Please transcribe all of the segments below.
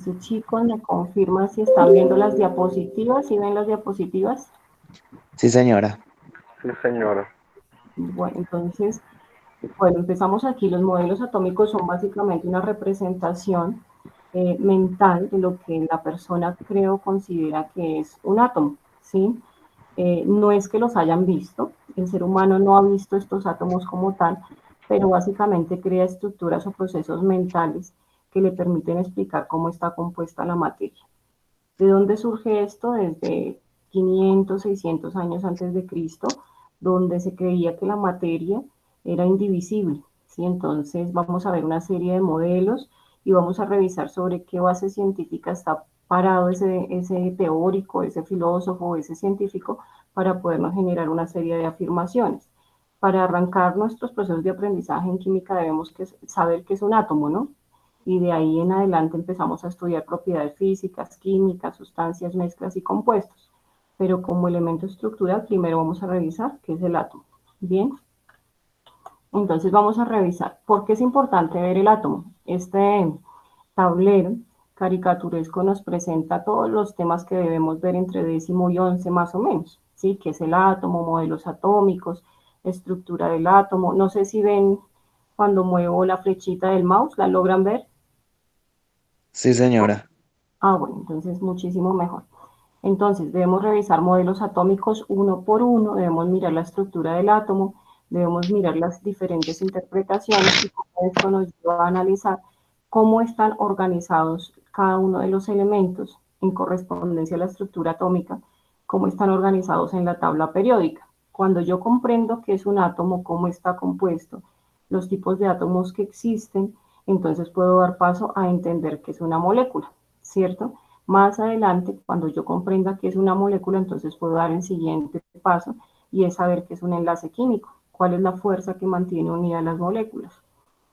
Entonces, chicos, me confirman si están viendo las diapositivas, si ven las diapositivas. Sí, señora. Sí, señora. Bueno, entonces, bueno, empezamos aquí. Los modelos atómicos son básicamente una representación mental de lo que la persona cree o considera que es un átomo, ¿sí? No es que los hayan visto, el ser humano no ha visto estos átomos como tal, pero básicamente crea estructuras o procesos mentales que le permiten explicar cómo está compuesta la materia. ¿De dónde surge esto? Desde 500, 600 años antes de Cristo, donde se creía que la materia era indivisible, ¿sí? Entonces vamos a ver una serie de modelos y vamos a revisar sobre qué base científica está parado ese teórico, ese filósofo, ese científico, para podernos generar una serie de afirmaciones. Para arrancar nuestros procesos de aprendizaje en química debemos saber qué es un átomo, ¿no? Y de ahí en adelante empezamos a estudiar propiedades físicas, químicas, sustancias, mezclas y compuestos. Pero como elemento estructural, primero vamos a revisar qué es el átomo. Bien, entonces vamos a revisar por qué es importante ver el átomo. Este tablero caricaturesco nos presenta todos los temas que debemos ver entre 10º y 11º más o menos, ¿sí? Que es el átomo, modelos atómicos, estructura del átomo. No sé si ven cuando muevo la flechita del mouse, ¿la logran ver? Sí, señora. Ah, bueno, entonces muchísimo mejor. Entonces, debemos revisar modelos atómicos uno por uno, debemos mirar la estructura del átomo, debemos mirar las diferentes interpretaciones y todo esto nos lleva a analizar cómo están organizados cada uno de los elementos en correspondencia a la estructura atómica, cómo están organizados en la tabla periódica. Cuando yo comprendo qué es un átomo, cómo está compuesto, los tipos de átomos que existen, entonces puedo dar paso a entender qué es una molécula, ¿cierto? Más adelante, cuando yo comprenda qué es una molécula, entonces puedo dar el siguiente paso y es saber qué es un enlace químico, cuál es la fuerza que mantiene unidas las moléculas.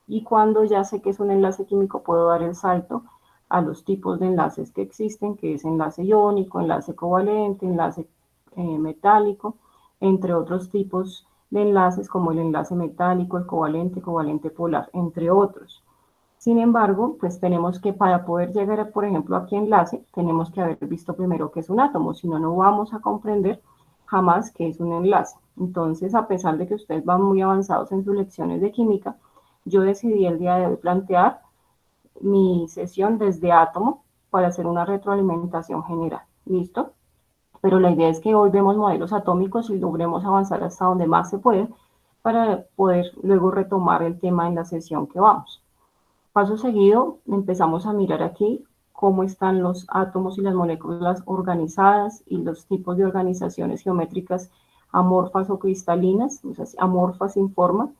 Y cuando ya sé qué es un enlace químico, puedo dar el salto a los tipos de enlaces que existen, que es enlace iónico, enlace covalente, enlace metálico, entre otros tipos de enlaces como el enlace metálico, el covalente, covalente polar, entre otros. Sin embargo, pues tenemos que, para poder llegar, por ejemplo, a qué enlace, tenemos que haber visto primero qué es un átomo, si no, no vamos a comprender jamás qué es un enlace. Entonces, a pesar de que ustedes van muy avanzados en sus lecciones de química, yo decidí el día de hoy plantear mi sesión desde átomo para hacer una retroalimentación general. ¿Listo? Pero la idea es que hoy vemos modelos atómicos y logremos avanzar hasta donde más se puede para poder luego retomar el tema en la sesión que vamos. Paso seguido, empezamos a mirar aquí cómo están los átomos y las moléculas organizadas y los tipos de organizaciones geométricas amorfas o cristalinas, o sea, amorfas sin forma,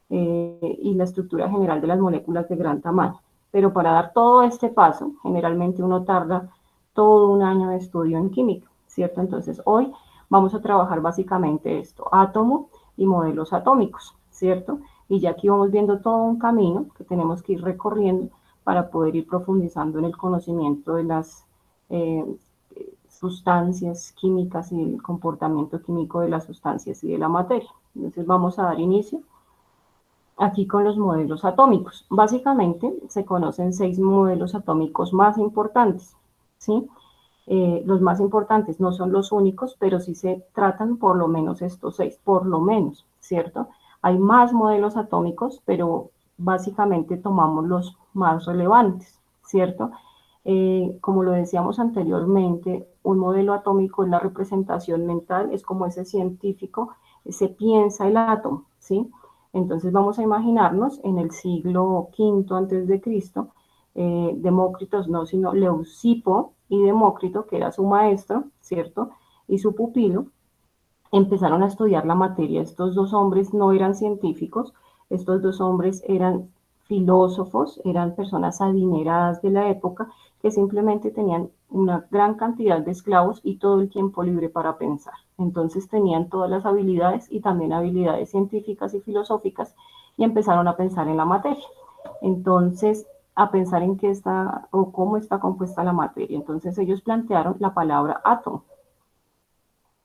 y la estructura general de las moléculas de gran tamaño. Pero para dar todo este paso, generalmente uno tarda todo un año de estudio en química, ¿cierto? Entonces hoy vamos a trabajar básicamente esto, átomo y modelos atómicos, ¿cierto? Y ya aquí vamos viendo todo un camino que tenemos que ir recorriendo para poder ir profundizando en el conocimiento de las eh, sustancias químicas y el comportamiento químico de las sustancias y de la materia. Entonces vamos a dar inicio aquí con los modelos atómicos. Básicamente se conocen 6 modelos atómicos más importantes, ¿sí? Los más importantes no son los únicos, pero sí se tratan por lo menos estos 6, por lo menos, ¿cierto? Hay más modelos atómicos, pero básicamente tomamos los más relevantes, ¿cierto? Como lo decíamos anteriormente, un modelo atómico es la representación mental, es como ese científico se piensa el átomo, ¿sí? Entonces vamos a imaginarnos en el siglo V antes de Cristo, Demócritos, no, sino Leucipo y Demócrito, que era su maestro, ¿cierto? Y su pupilo, empezaron a estudiar la materia. Estos dos hombres no eran científicos, estos dos hombres eran filósofos, eran personas adineradas de la época que simplemente tenían una gran cantidad de esclavos y todo el tiempo libre para pensar. Entonces tenían todas las habilidades y también habilidades científicas y filosóficas y empezaron a pensar en la materia. Entonces, a pensar en qué está o cómo está compuesta la materia. Entonces ellos plantearon la palabra átomo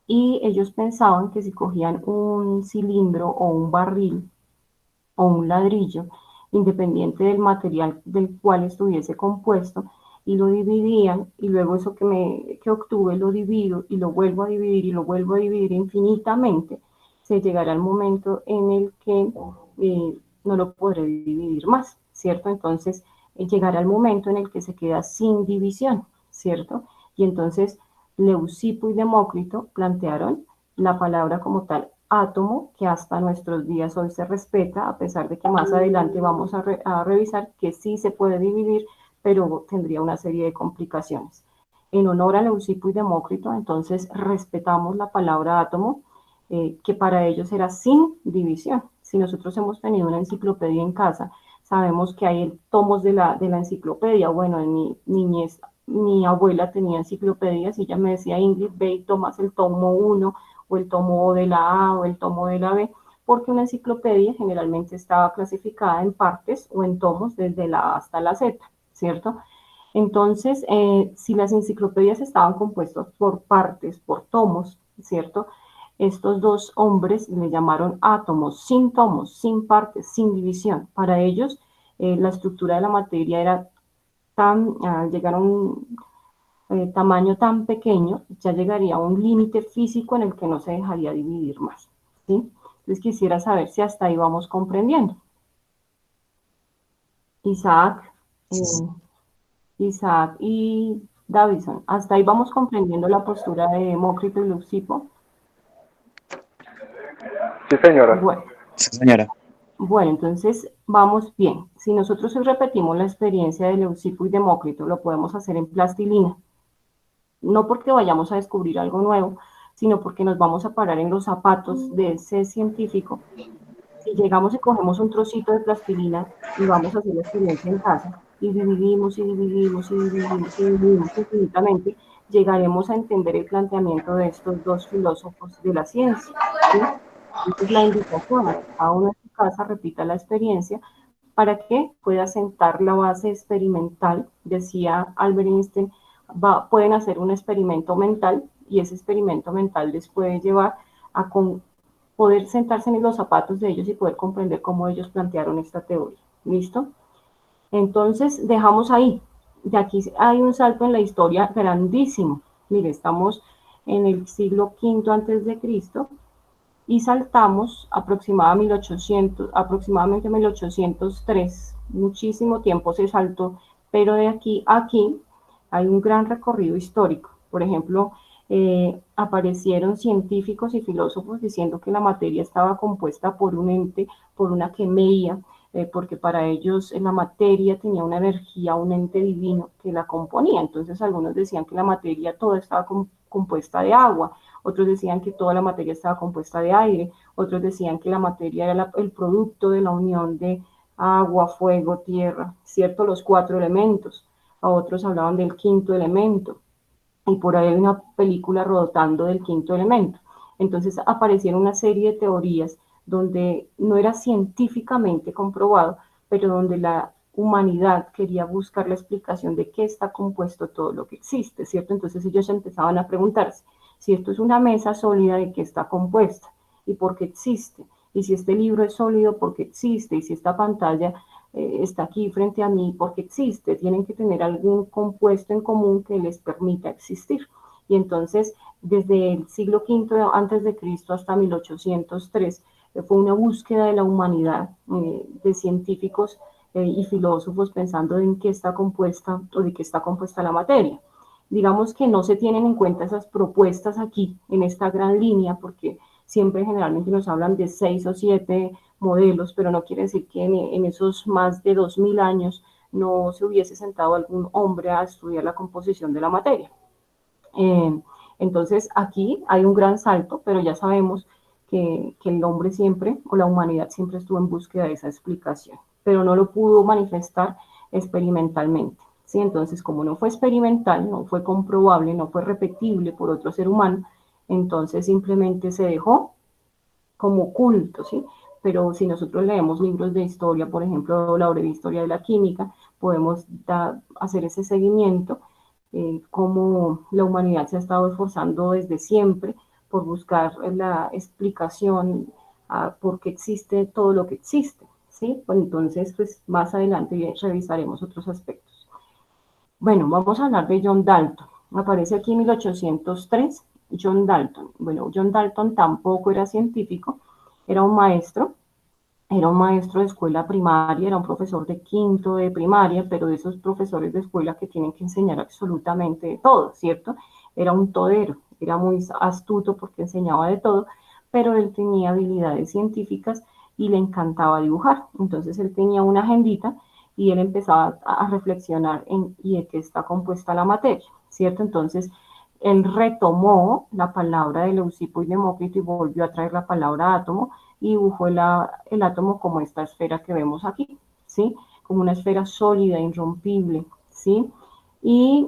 y ellos pensaban que si cogían un cilindro o un barril o un ladrillo, independiente del material del cual estuviese compuesto, y lo dividían, y luego eso que obtuve lo divido y lo vuelvo a dividir y lo vuelvo a dividir infinitamente, se llegará el momento en el que no lo podré dividir más, ¿cierto? Entonces llegará el momento en el que se queda sin división, ¿cierto? Y entonces Leucipo y Demócrito plantearon la palabra como tal átomo, que hasta nuestros días hoy se respeta, a pesar de que más adelante vamos a revisar que sí se puede dividir, pero tendría una serie de complicaciones. En honor a Leucipo y Demócrito, entonces respetamos la palabra átomo, que para ellos era sin división. Si nosotros hemos tenido una enciclopedia en casa, sabemos que hay tomos de la enciclopedia. Bueno, en mi niñez, mi abuela tenía enciclopedias y ella me decía, Ingrid, ve y tomas el tomo 1 o el tomo de la A o el tomo de la B, porque una enciclopedia generalmente estaba clasificada en partes o en tomos desde la A hasta la Z, ¿cierto? Entonces, si las enciclopedias estaban compuestas por partes, por tomos, ¿cierto? Estos dos hombres le llamaron átomos, sin partes, sin división. Para ellos, la estructura de la materia era tan, llegar a un tamaño tan pequeño, ya llegaría a un límite físico en el que no se dejaría dividir más, ¿sí? Entonces quisiera saber si hasta ahí vamos comprendiendo. Isaac, eh, Isaac y Davison, hasta ahí vamos comprendiendo la postura de Demócrito y Leucipo. Sí, señora. Bueno, Sí, señora. bueno, entonces vamos bien. Si nosotros repetimos la experiencia de Leucipo y Demócrito, lo podemos hacer en plastilina. No porque vayamos a descubrir algo nuevo, sino porque nos vamos a parar en los zapatos de ese científico. Si llegamos y cogemos un trocito de plastilina y vamos a hacer la experiencia en casa, y dividimos y dividimos y dividimos y dividimos infinitamente, llegaremos a entender el planteamiento de estos dos filósofos de la ciencia, ¿sí? Esa es la invitación, a que cada uno en su casa repita la experiencia para que pueda sentar la base experimental. Decía Albert Einstein, pueden hacer un experimento mental y ese experimento mental les puede llevar a poder sentarse en los zapatos de ellos y poder comprender cómo ellos plantearon esta teoría. ¿Listo? Entonces, dejamos ahí. De aquí hay un salto en la historia grandísimo. Mire, estamos en el siglo V antes de Cristo y saltamos aproximadamente 1803. Muchísimo tiempo se saltó, pero de aquí a aquí hay un gran recorrido histórico. Por ejemplo, aparecieron científicos y filósofos diciendo que la materia estaba compuesta por un ente, por una quemeia, porque para ellos la materia tenía una energía, un ente divino que la componía. Entonces algunos decían que la materia toda estaba compuesta de agua, otros decían que toda la materia estaba compuesta de aire, otros decían que la materia era el producto de la unión de agua, fuego, tierra, ¿cierto? Los cuatro elementos. A otros hablaban del quinto elemento y por ahí hay una película rotando del quinto elemento. Entonces aparecieron una serie de teorías donde no era científicamente comprobado, pero donde la humanidad quería buscar la explicación de qué está compuesto todo lo que existe, ¿cierto? Entonces ellos empezaban a preguntarse, si esto es una mesa sólida, ¿de qué está compuesta? ¿Y por qué existe? Y si este libro es sólido, ¿por qué existe? Y si esta pantalla está aquí frente a mí, ¿por qué existe? Tienen que tener algún compuesto en común que les permita existir. Y entonces, desde el siglo V antes de Cristo hasta 1803, fue una búsqueda de la humanidad, de científicos y filósofos pensando en qué está compuesta o de qué está compuesta la materia. Digamos que no se tienen en cuenta esas propuestas aquí, en esta gran línea, porque siempre generalmente nos hablan de 6 o 7 modelos, pero no quiere decir que en esos más de 2000 años no se hubiese sentado algún hombre a estudiar la composición de la materia. Entonces aquí hay un gran salto, pero ya sabemos que el hombre siempre, o la humanidad siempre estuvo en búsqueda de esa explicación, pero no lo pudo manifestar experimentalmente. ¿Sí? Entonces, como no fue experimental, no fue comprobable, no fue repetible por otro ser humano, entonces simplemente se dejó como oculto, ¿sí? Pero si nosotros leemos libros de historia, por ejemplo, la breve historia de la química, podemos hacer ese seguimiento, cómo la humanidad se ha estado esforzando desde siempre por buscar la explicación a por qué existe todo lo que existe, ¿sí? Pues entonces, pues más adelante revisaremos otros aspectos. Bueno, vamos a hablar de John Dalton. Aparece aquí en 1803, John Dalton. Bueno, John Dalton tampoco era científico, era un maestro. Era un maestro de escuela primaria, era un profesor de quinto de primaria, pero de esos profesores de escuela que tienen que enseñar absolutamente todo, ¿cierto? Era un todero, era muy astuto porque enseñaba de todo, pero él tenía habilidades científicas y le encantaba dibujar. Entonces él tenía una agendita y él empezaba a reflexionar en y de qué está compuesta la materia, ¿cierto? Entonces él retomó la palabra de Leucipo y Demócrito y volvió a traer la palabra átomo y dibujó el átomo como esta esfera que vemos aquí, ¿sí? Como una esfera sólida, irrompible, ¿sí? Y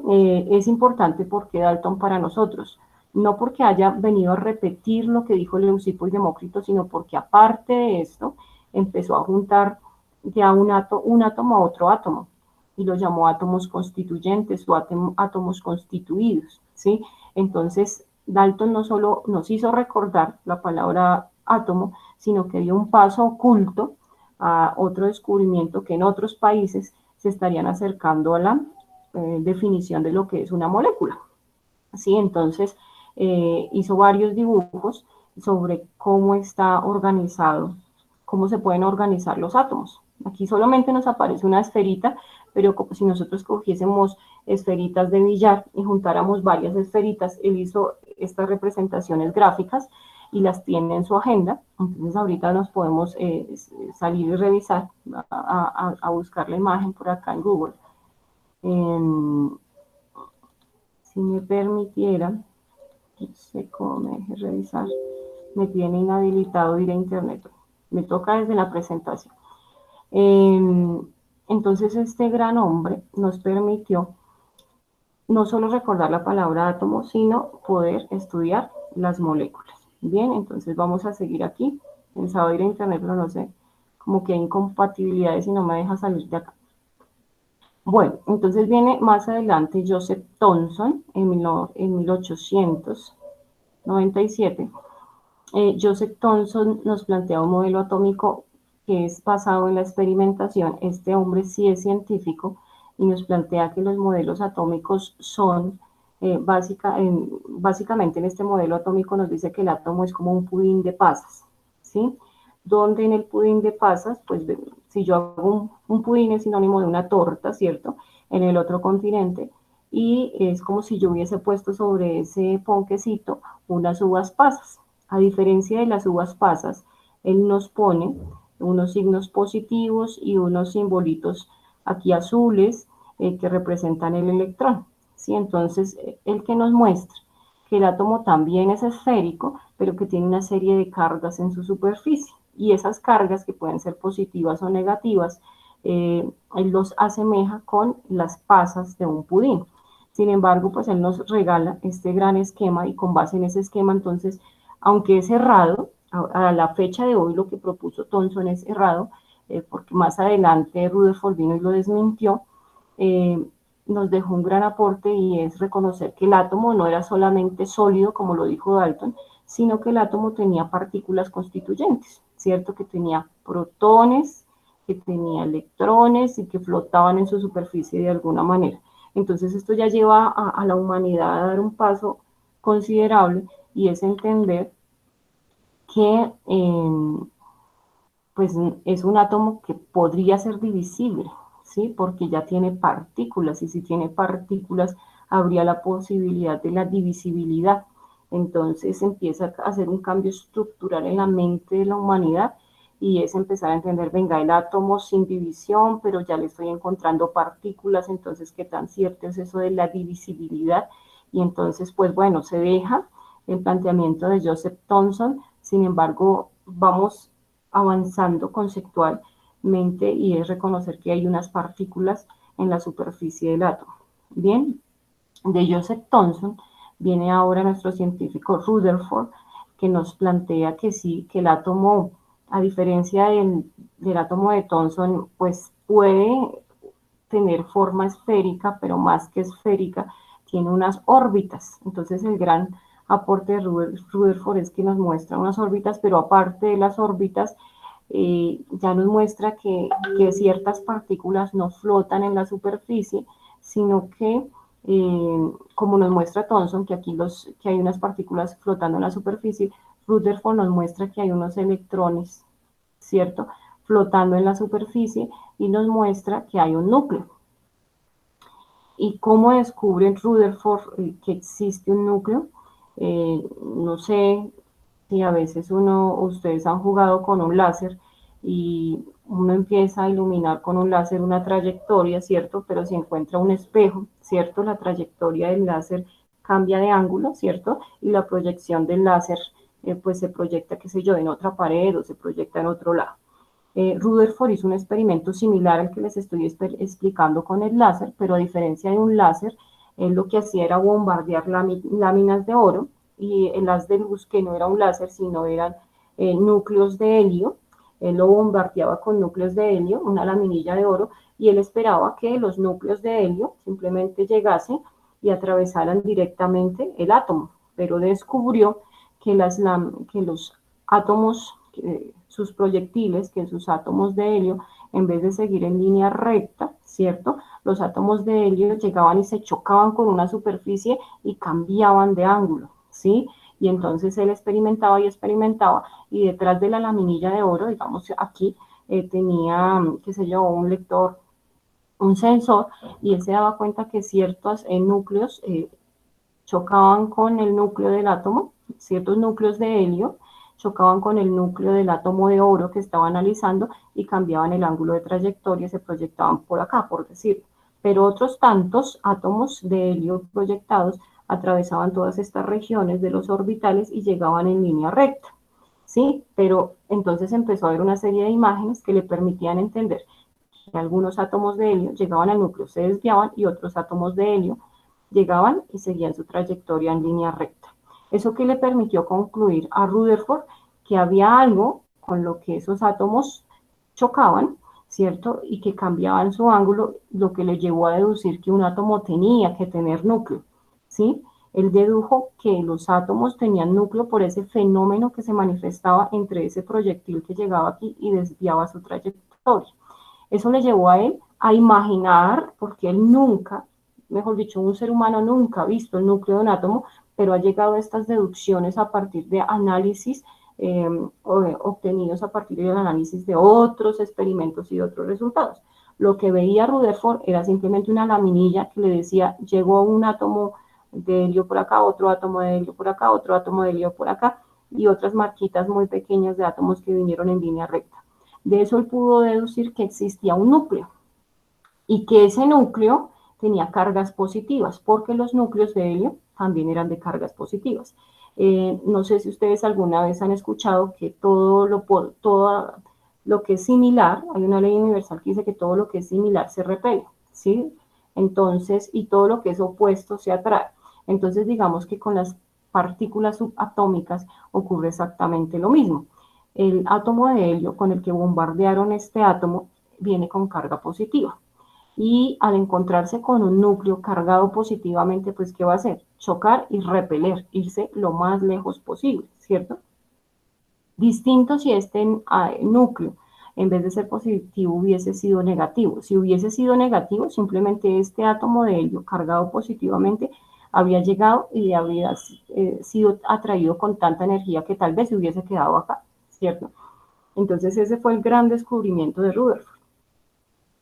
es importante porque Dalton para nosotros, no porque haya venido a repetir lo que dijo Leucipo y Demócrito, sino porque aparte de esto, empezó a juntar ya un átomo a otro átomo, y lo llamó átomos constituyentes o átomos constituidos, ¿sí? Entonces, Dalton no solo nos hizo recordar la palabra átomo, sino que dio un paso oculto a otro descubrimiento que en otros países se estarían acercando a la definición de lo que es una molécula. ¿Sí? Entonces, hizo varios dibujos sobre cómo está organizado, cómo se pueden organizar los átomos. Aquí solamente nos aparece una esferita, pero como si nosotros cogiésemos esferitas de billar y juntáramos varias esferitas, él hizo estas representaciones gráficas y las tiene en su agenda. Entonces ahorita nos podemos salir y revisar, a buscar la imagen por acá en Google. Si me permitiera, no sé cómo me deje revisar, me tiene inhabilitado ir a internet. Me toca desde la presentación. Entonces este gran hombre nos permitió no solo recordar la palabra átomo, sino poder estudiar las moléculas. Bien, entonces vamos a seguir aquí. Pensaba ir a internet, pero no sé, como que hay incompatibilidades y no me deja salir de acá. Bueno, entonces viene más adelante Joseph Thomson en 1897. Joseph Thomson nos plantea un modelo atómico que es basado en la experimentación. Este hombre sí es científico y nos plantea que los modelos atómicos son, básicamente en este modelo atómico nos dice que el átomo es como un pudín de pasas, ¿sí? Donde en el pudín de pasas, pues si yo hago un pudín es sinónimo de una torta, ¿cierto? En el otro continente, y es como si yo hubiese puesto sobre ese ponquecito unas uvas pasas. A diferencia de las uvas pasas, él nos pone unos signos positivos y unos simbolitos aquí azules que representan el electrón, ¿sí? Entonces, el que nos muestra que el átomo también es esférico, pero que tiene una serie de cargas en su superficie. Y esas cargas, que pueden ser positivas o negativas, él los asemeja con las pasas de un pudín. Sin embargo, pues él nos regala este gran esquema y con base en ese esquema, entonces, aunque es errado, a la fecha de hoy lo que propuso Thomson es errado, porque más adelante Rutherford vino y lo desmintió, nos dejó un gran aporte y es reconocer que el átomo no era solamente sólido, como lo dijo Dalton, sino que el átomo tenía partículas constituyentes, ¿cierto? Que tenía protones, que tenía electrones y que flotaban en su superficie de alguna manera. Entonces esto ya lleva a la humanidad a dar un paso considerable y es entender que pues es un átomo que podría ser divisible, ¿sí? Porque ya tiene partículas y si tiene partículas habría la posibilidad de la divisibilidad. Entonces empieza a hacer un cambio estructural en la mente de la humanidad y es empezar a entender, venga, el átomo sin división, pero ya le estoy encontrando partículas, entonces qué tan cierto es eso de la divisibilidad. Y entonces, pues bueno, se deja el planteamiento de Joseph Thomson, sin embargo, vamos avanzando conceptualmente y es reconocer que hay unas partículas en la superficie del átomo. Bien, de Joseph Thomson viene ahora nuestro científico Rutherford, que nos plantea que sí, que el átomo, a diferencia del átomo de Thomson, pues puede tener forma esférica, pero más que esférica, tiene unas órbitas. Entonces el gran aporte de Rutherford es que nos muestra unas órbitas, pero aparte de las órbitas, ya nos muestra que ciertas partículas no flotan en la superficie, sino que, como nos muestra Thomson, que aquí que hay unas partículas flotando en la superficie, Rutherford nos muestra que hay unos electrones, ¿cierto?, flotando en la superficie y nos muestra que hay un núcleo. ¿Y cómo descubre Rutherford que existe un núcleo? No sé si a veces ustedes han jugado con un láser y uno empieza a iluminar con un láser una trayectoria, ¿cierto? Pero si encuentra un espejo, ¿cierto? La trayectoria del láser cambia de ángulo, ¿cierto? Y la proyección del láser, pues se proyecta, qué sé yo, en otra pared o se proyecta en otro lado. Rutherford hizo un experimento similar al que les estoy explicando con el láser, pero a diferencia de un láser, él lo que hacía era bombardear láminas de oro y el haz de luz, que no era un láser, sino eran núcleos de helio. Él lo bombardeaba con núcleos de helio, una laminilla de oro, y él esperaba que los núcleos de helio simplemente llegasen y atravesaran directamente el átomo, pero descubrió que los átomos, sus proyectiles, que sus átomos de helio, en vez de seguir en línea recta, ¿cierto? Los átomos de helio llegaban y se chocaban con una superficie y cambiaban de ángulo, ¿sí? Y entonces él experimentaba y experimentaba, y detrás de la laminilla de oro, digamos aquí, tenía, qué sé yo, un lector, un sensor, y él se daba cuenta que ciertos núcleos chocaban con el núcleo del átomo, ciertos núcleos de helio chocaban con el núcleo del átomo de oro que estaba analizando y cambiaban el ángulo de trayectoria, se proyectaban por acá, por decirlo. Pero otros tantos átomos de helio proyectados atravesaban todas estas regiones de los orbitales y llegaban en línea recta, ¿sí? Pero entonces empezó a haber una serie de imágenes que le permitían entender que algunos átomos de helio llegaban al núcleo, se desviaban, y otros átomos de helio llegaban y seguían su trayectoria en línea recta. Eso que le permitió concluir a Rutherford que había algo con lo que esos átomos chocaban, ¿cierto? Y que cambiaban su ángulo, lo que le llevó a deducir que un átomo tenía que tener núcleo, ¿sí? Él dedujo que los átomos tenían núcleo por ese fenómeno que se manifestaba entre ese proyectil que llegaba aquí y desviaba su trayectoria. Eso le llevó a él a imaginar, porque él nunca, mejor dicho, un ser humano nunca ha visto el núcleo de un átomo, pero ha llegado a estas deducciones a partir de análisis obtenidos a partir del análisis de otros experimentos y de otros resultados. Lo que veía Rutherford era simplemente una laminilla que le decía, llegó un átomo de helio por acá, otro átomo de helio por acá, otro átomo de helio por acá, y otras marquitas muy pequeñas de átomos que vinieron en línea recta. De eso él pudo deducir que existía un núcleo y que ese núcleo tenía cargas positivas, porque los núcleos de helio también eran de cargas positivas. No sé si ustedes alguna vez han escuchado que todo lo que es similar, hay una ley universal que dice que todo lo que es similar se repele, ¿sí? Entonces, y todo lo que es opuesto se atrae. Entonces, digamos que con las partículas subatómicas ocurre exactamente lo mismo. El átomo de helio con el que bombardearon este átomo viene con carga positiva. Y al encontrarse con un núcleo cargado positivamente, pues ¿qué va a hacer? Chocar y repeler, irse lo más lejos posible, ¿cierto? Distinto si este núcleo, en vez de ser positivo, hubiese sido negativo. Si hubiese sido negativo, simplemente este átomo de helio cargado positivamente habría llegado y habría sido atraído con tanta energía que tal vez se hubiese quedado acá, ¿cierto? Entonces ese fue el gran descubrimiento de Rutherford,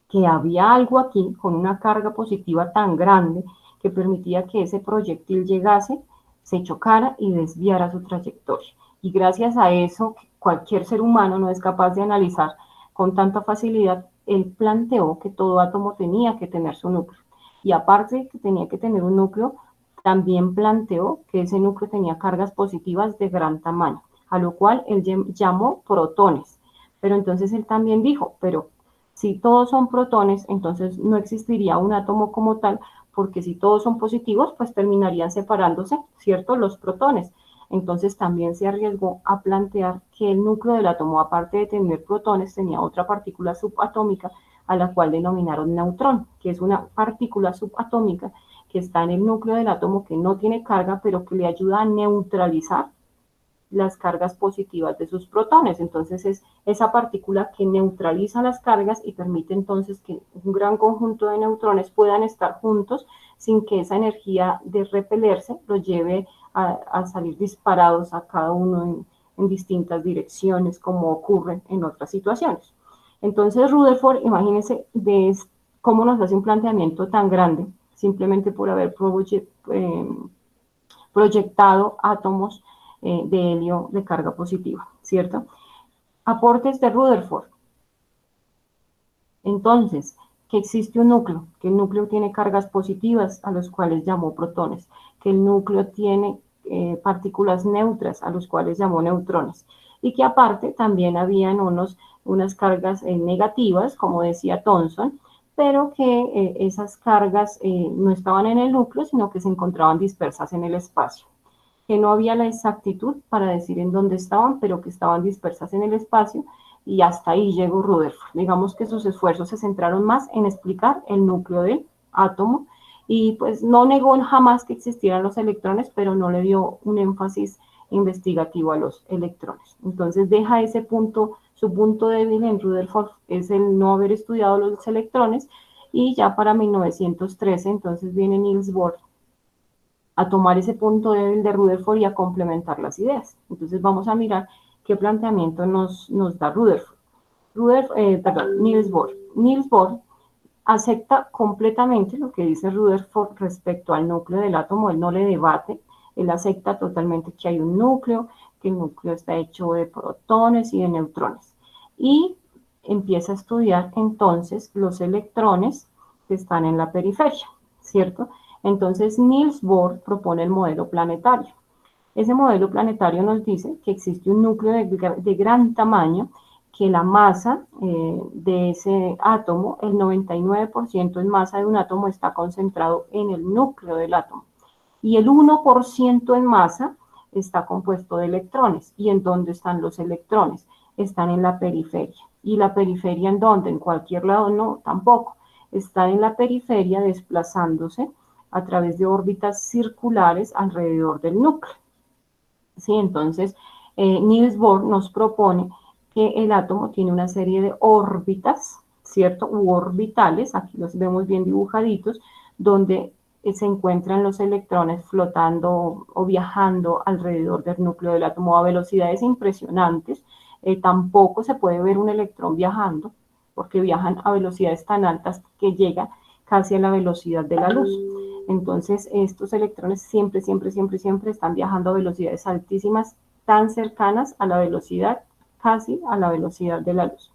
que había algo aquí con una carga positiva tan grande que permitía que ese proyectil llegase, se chocara y desviara su trayectoria. Y gracias a eso, cualquier ser humano no es capaz de analizar con tanta facilidad. Él planteó que todo átomo tenía que tener su núcleo. Y aparte de que tenía que tener un núcleo, también planteó que ese núcleo tenía cargas positivas de gran tamaño, a lo cual él llamó protones. Pero entonces él también dijo, pero si todos son protones, entonces no existiría un átomo como tal, porque si todos son positivos, pues terminarían separándose, ¿cierto? Los protones. Entonces también se arriesgó a plantear que el núcleo del átomo, aparte de tener protones, tenía otra partícula subatómica a la cual denominaron neutrón, que es una partícula subatómica que está en el núcleo del átomo, que no tiene carga, pero que le ayuda a neutralizar las cargas positivas de sus protones. Entonces es esa partícula que neutraliza las cargas y permite entonces que un gran conjunto de neutrones puedan estar juntos sin que esa energía de repelerse los lleve a salir disparados a cada uno en distintas direcciones, como ocurre en otras situaciones. Entonces Rutherford, imagínense cómo nos hace un planteamiento tan grande, simplemente por haber proyectado átomos de helio de carga positiva, ¿cierto? Aportes de Rutherford. Entonces, que existe un núcleo, que el núcleo tiene cargas positivas, a los cuales llamó protones, que el núcleo tiene partículas neutras, a los cuales llamó neutrones, y que aparte también habían unas cargas negativas, como decía Thomson, pero que esas cargas no estaban en el núcleo, sino que se encontraban dispersas en el espacio, que no había la exactitud para decir en dónde estaban, pero que estaban dispersas en el espacio, y hasta ahí llegó Rutherford. Digamos que sus esfuerzos se centraron más en explicar el núcleo del átomo, y pues no negó jamás que existieran los electrones, pero no le dio un énfasis investigativo a los electrones. Entonces deja ese punto, su punto débil en Rutherford es el no haber estudiado los electrones, y ya para 1913 entonces viene Niels Bohr a tomar ese punto débil de Rutherford y a complementar las ideas. Entonces vamos a mirar qué planteamiento nos da Rutherford. Niels Bohr. Niels Bohr acepta completamente lo que dice Rutherford respecto al núcleo del átomo. Él no le debate, él acepta totalmente que hay un núcleo, que el núcleo está hecho de protones y de neutrones. Y empieza a estudiar entonces los electrones que están en la periferia, ¿cierto? Entonces Niels Bohr propone el modelo planetario. Ese modelo planetario nos dice que existe un núcleo de gran tamaño, que la masa de ese átomo, el 99% en masa de un átomo está concentrado en el núcleo del átomo, y el 1% en masa está compuesto de electrones. ¿Y en dónde están los electrones? Están en la periferia. ¿Y la periferia en dónde? ¿En cualquier lado? No, tampoco. Están en la periferia desplazándose a través de órbitas circulares alrededor del núcleo. ¿Sí? Entonces, Niels Bohr nos propone que el átomo tiene una serie de órbitas, ¿cierto? U orbitales, aquí los vemos bien dibujaditos, donde se encuentran los electrones flotando o viajando alrededor del núcleo del átomo a velocidades impresionantes. Tampoco se puede ver un electrón viajando, porque viajan a velocidades tan altas que llegan casi a la velocidad de la luz. Entonces, estos electrones siempre están viajando a velocidades altísimas, tan cercanas a la velocidad, casi a la velocidad de la luz.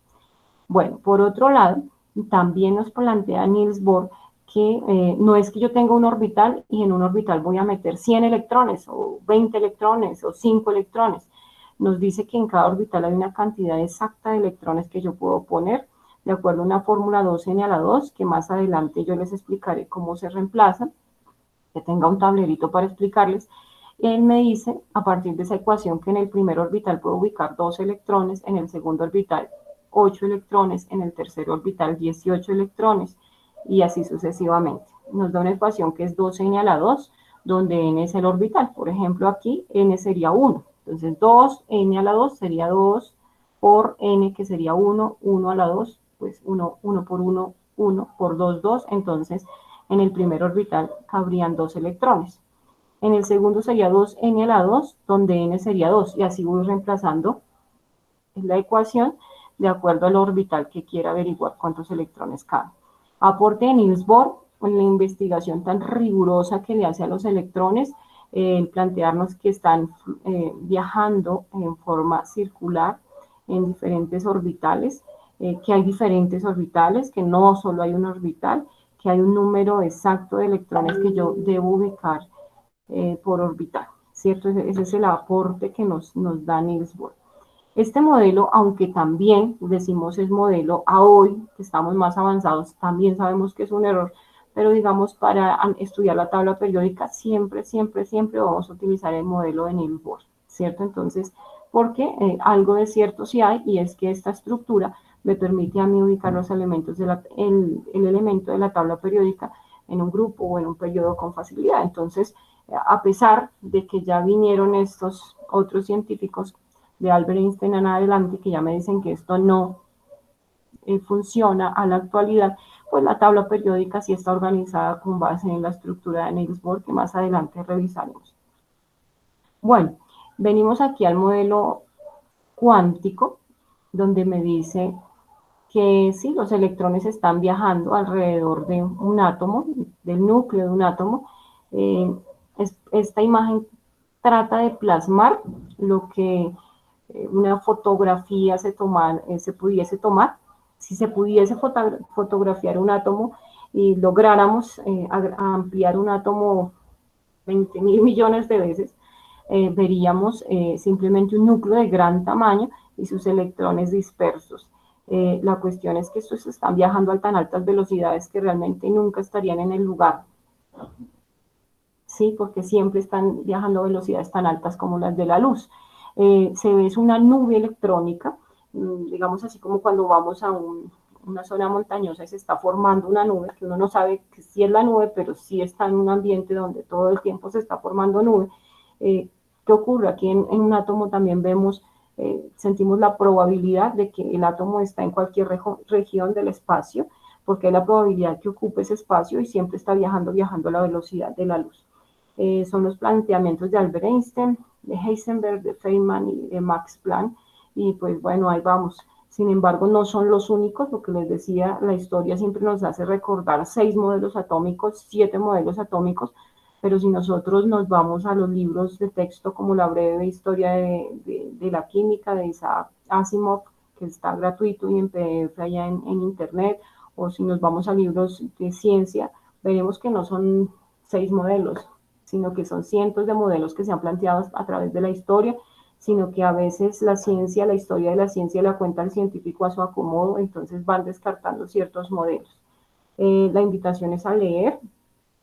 Bueno, por otro lado, también nos plantea Niels Bohr que no es que yo tenga un orbital y en un orbital voy a meter 100 electrones o 20 electrones o 5 electrones. Nos dice que en cada orbital hay una cantidad exacta de electrones que yo puedo poner de acuerdo a una fórmula 2n a la 2, que más adelante yo les explicaré cómo se reemplaza, que tenga un tablerito para explicarles. Él me dice, a partir de esa ecuación, que en el primer orbital puedo ubicar 2 electrones, en el segundo orbital 8 electrones, en el tercer orbital 18 electrones, y así sucesivamente. Nos da una ecuación que es 2n a la 2, donde n es el orbital. Por ejemplo, aquí n sería 1. Entonces 2n a la 2 sería 2 por n, que sería 1, 1 a la 2, pues 1 por 1, 1 por 2, 2. Entonces, en el primer orbital cabrían 2 electrones. En el segundo sería 2n a la 2, donde n sería 2. Y así voy reemplazando la ecuación de acuerdo al orbital que quiera averiguar cuántos electrones caben. Aporte de Niels Bohr en la investigación tan rigurosa que le hace a los electrones, plantearnos que están viajando en forma circular en diferentes orbitales, que hay diferentes orbitales, que no solo hay un orbital, que hay un número exacto de electrones que yo debo ubicar por orbital, ¿cierto? Ese es el aporte que nos da Niels Bohr. Este modelo, aunque también decimos es modelo a hoy, que estamos más avanzados, también sabemos que es un error, pero digamos para estudiar la tabla periódica siempre vamos a utilizar el modelo de Niels Bohr, ¿cierto? Entonces, porque algo de cierto sí hay, y es que esta estructura me permite a mí ubicar los elementos el elemento de la tabla periódica en un grupo o en un periodo con facilidad. Entonces, a pesar de que ya vinieron estos otros científicos de Albert Einstein en adelante, que ya me dicen que esto no funciona a la actualidad, pues la tabla periódica sí está organizada con base en la estructura de Niels Bohr, que más adelante revisaremos. Bueno, venimos aquí al modelo cuántico, donde me dice que sí, los electrones están viajando alrededor de un átomo, del núcleo de un átomo. Esta imagen trata de plasmar lo que una fotografía se pudiese tomar. Si se pudiese fotografiar un átomo y lográramos ampliar un átomo 20.000 millones de veces, veríamos simplemente un núcleo de gran tamaño y sus electrones dispersos. La cuestión es que estos están viajando a tan altas velocidades que realmente nunca estarían en el lugar. Sí, porque siempre están viajando a velocidades tan altas como las de la luz. Se ve una nube electrónica, digamos así como cuando vamos a una zona montañosa y se está formando una nube, que uno no sabe que sí es la nube, pero sí está en un ambiente donde todo el tiempo se está formando nube. ¿Qué ocurre? Aquí en un átomo también vemos, sentimos la probabilidad de que el átomo está en cualquier región del espacio, porque hay la probabilidad que ocupe ese espacio y siempre está viajando a la velocidad de la luz. Son los planteamientos de Albert Einstein, de Heisenberg, de Feynman y de Max Planck, y pues bueno, ahí vamos. Sin embargo, no son los únicos, lo que les decía, la historia siempre nos hace recordar 6 modelos atómicos, 7 modelos atómicos, pero si nosotros nos vamos a los libros de texto como la breve historia de la química de Isaac Asimov, que está gratuito y en PDF allá en internet, o si nos vamos a libros de ciencia, veremos que no son 6 modelos, sino que son cientos de modelos que se han planteado a través de la historia, sino que a veces la ciencia, la historia de la ciencia la cuenta el científico a su acomodo, entonces van descartando ciertos modelos. La invitación es a leer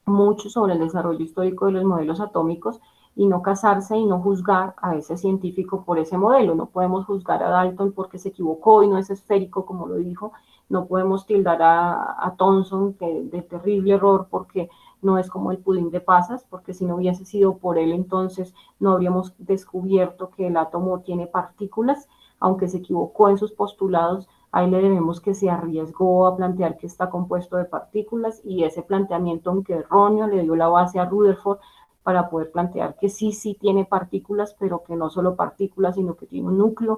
mucho sobre el desarrollo histórico de los modelos atómicos y no casarse y no juzgar a ese científico por ese modelo. No podemos juzgar a Dalton porque se equivocó y no es esférico, como lo dijo. No podemos tildar a Thomson de terrible error porque no es como el pudín de pasas, porque si no hubiese sido por él, entonces no habríamos descubierto que el átomo tiene partículas, aunque se equivocó en sus postulados. Ahí le debemos que se arriesgó a plantear que está compuesto de partículas y ese planteamiento, aunque erróneo, le dio la base a Rutherford para poder plantear que sí tiene partículas, pero que no solo partículas, sino que tiene un núcleo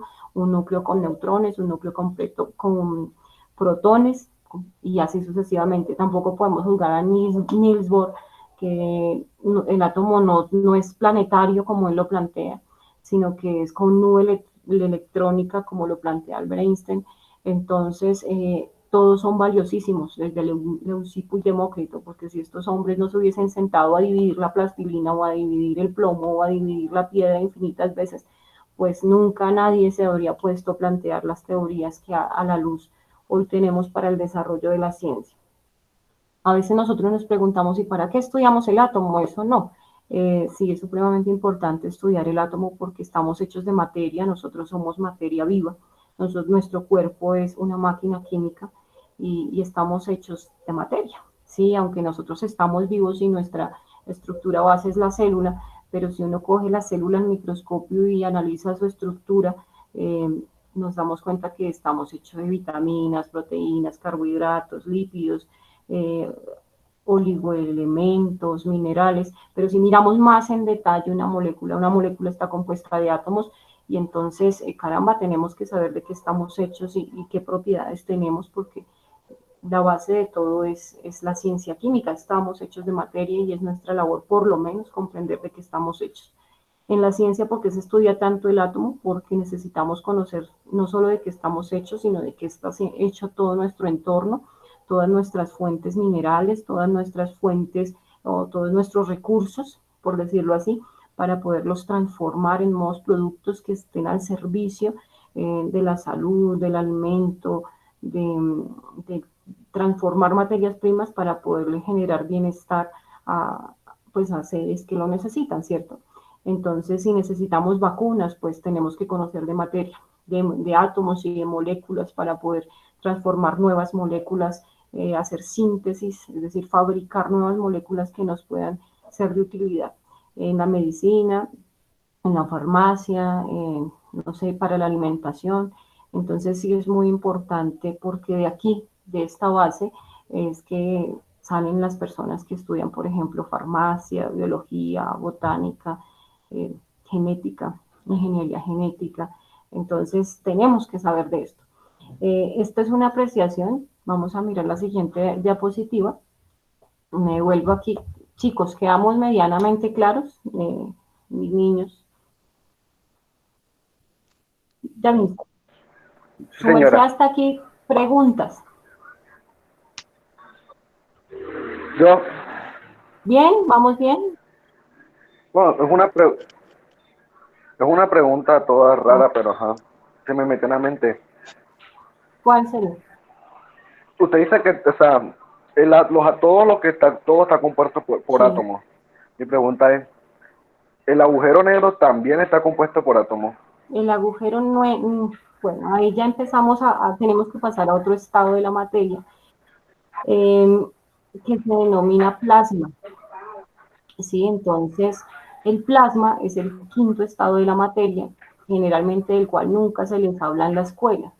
con neutrones, un núcleo completo con protones y así sucesivamente. Tampoco podemos juzgar a Niels Bohr, que el átomo no es planetario como él lo plantea, sino que es con nube electrónica como lo plantea Albert Einstein. Entonces, todos son valiosísimos, desde Leucipo y Demócrito, porque si estos hombres no se hubiesen sentado a dividir la plastilina o a dividir el plomo o a dividir la piedra infinitas veces, pues nunca nadie se habría puesto a plantear las teorías que a la luz hoy tenemos para el desarrollo de la ciencia. A veces nosotros nos preguntamos, ¿y para qué estudiamos el átomo? Eso no. Sí, es supremamente importante estudiar el átomo porque estamos hechos de materia, nosotros somos materia viva. Nuestro cuerpo es una máquina química y estamos hechos de materia, ¿sí? Aunque nosotros estamos vivos y nuestra estructura base es la célula, pero si uno coge la célula en microscopio y analiza su estructura, nos damos cuenta que estamos hechos de vitaminas, proteínas, carbohidratos, lípidos, oligoelementos, minerales, pero si miramos más en detalle una molécula está compuesta de átomos y entonces, caramba, tenemos que saber de qué estamos hechos y qué propiedades tenemos, porque la base de todo es la ciencia química. Estamos hechos de materia y es nuestra labor, por lo menos, comprender de qué estamos hechos. En la ciencia, ¿por qué se estudia tanto el átomo? Porque necesitamos conocer no solo de qué estamos hechos, sino de qué está hecho todo nuestro entorno, todas nuestras fuentes minerales, todas nuestras fuentes o todos nuestros recursos, por decirlo así, para poderlos transformar en nuevos productos que estén al servicio de la salud, del alimento, de transformar materias primas para poderle generar bienestar pues a seres que lo necesitan, ¿cierto? Entonces, si necesitamos vacunas, pues tenemos que conocer de materia, de átomos y de moléculas para poder transformar nuevas moléculas hacer síntesis, es decir, fabricar nuevas moléculas que nos puedan ser de utilidad en la medicina, en la farmacia, no sé, para la alimentación. Entonces sí es muy importante porque de aquí, de esta base, es que salen las personas que estudian, por ejemplo, farmacia, biología, botánica, genética, ingeniería genética. Entonces tenemos que saber de esto. Esta es una apreciación. Vamos a mirar la siguiente diapositiva. Me vuelvo aquí. Chicos, quedamos medianamente claros, mis niños. Ya mismo. Sí, Su merced señora. hasta aquí, preguntas. Yo, ¿Bien? ¿Vamos bien? bueno, es una pregunta toda rara, pero ajá, se me metió en la mente. ¿Cuál sería? Usted dice que, o sea, todo está compuesto por Sí. átomos. Mi pregunta es, ¿el agujero negro también está compuesto por átomos? El agujero no es, bueno, ahí ya empezamos tenemos que pasar a otro estado de la materia, que se denomina plasma. ¿Sí? Entonces, el plasma es el quinto estado de la materia, generalmente del cual nunca se les habla en la escuela.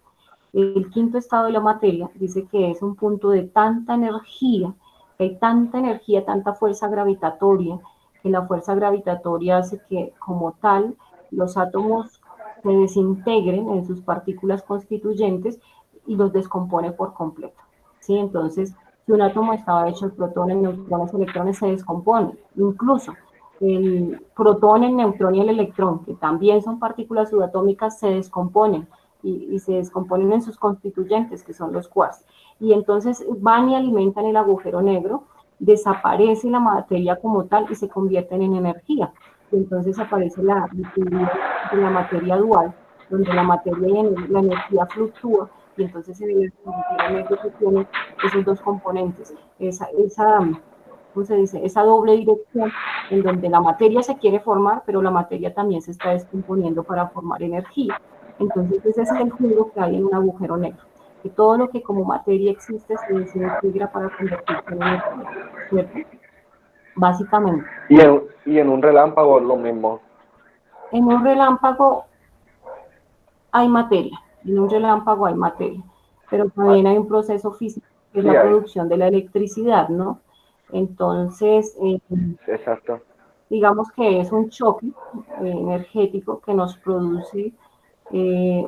El quinto estado de la materia dice que es un punto de tanta energía, que hay tanta energía, tanta fuerza gravitatoria, que la fuerza gravitatoria hace que, como tal, los átomos se desintegren en sus partículas constituyentes y los descompone por completo. ¿Sí? Entonces, si un átomo estaba hecho de protones, neutrones, electrones, se descompone. Incluso el protón, el neutrón y el electrón, que también son partículas subatómicas, se descomponen y se descomponen en sus constituyentes, que son los quarks. Y entonces van y alimentan el agujero negro, desaparece la materia como tal y se convierten en energía. Y entonces aparece la teoría de la materia dual, donde la materia y la energía fluctúa, y entonces en el agujero negro se tiene esos dos componentes, ¿cómo se dice? Esa doble dirección en donde la materia se quiere formar, pero la materia también se está descomponiendo para formar energía. Entonces ese es el juego que hay en un agujero negro, que todo lo que como materia existe se desintegra para convertirse en energía, ¿cierto? Básicamente. Y en un relámpago lo mismo. En un relámpago hay materia, en un relámpago hay materia, pero Ah, también hay un proceso físico que es sí la hay, producción de la electricidad, ¿no? Entonces, exacto. digamos que es un choque energético que nos produce eh,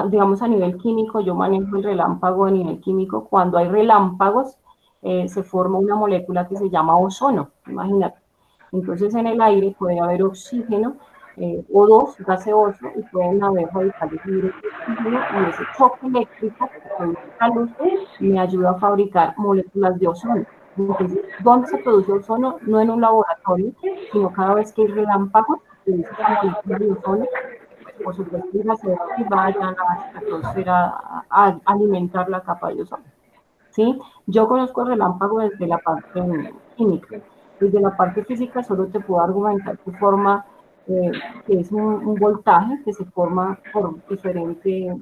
digamos a nivel químico, yo manejo el relámpago a nivel químico, cuando hay relámpagos se forma una molécula que se llama ozono, imagínate. Entonces en el aire puede haber oxígeno, O2 gaseoso, y pueden haber radicales libres de oxígeno, y ese choque eléctrico que produce la luz me ayuda a fabricar moléculas de ozono. Entonces, ¿dónde se produce ozono? No en un laboratorio, sino cada vez que hay relámpagos, se produce esa molécula de ozono, pues por supuesto ir a hacer y vaya a la estratosfera a alimentar la capa de ozono. ¿Sí? Yo conozco el relámpago desde la parte química. Desde la parte física solo te puedo argumentar que forma, que es un voltaje que se forma por diferente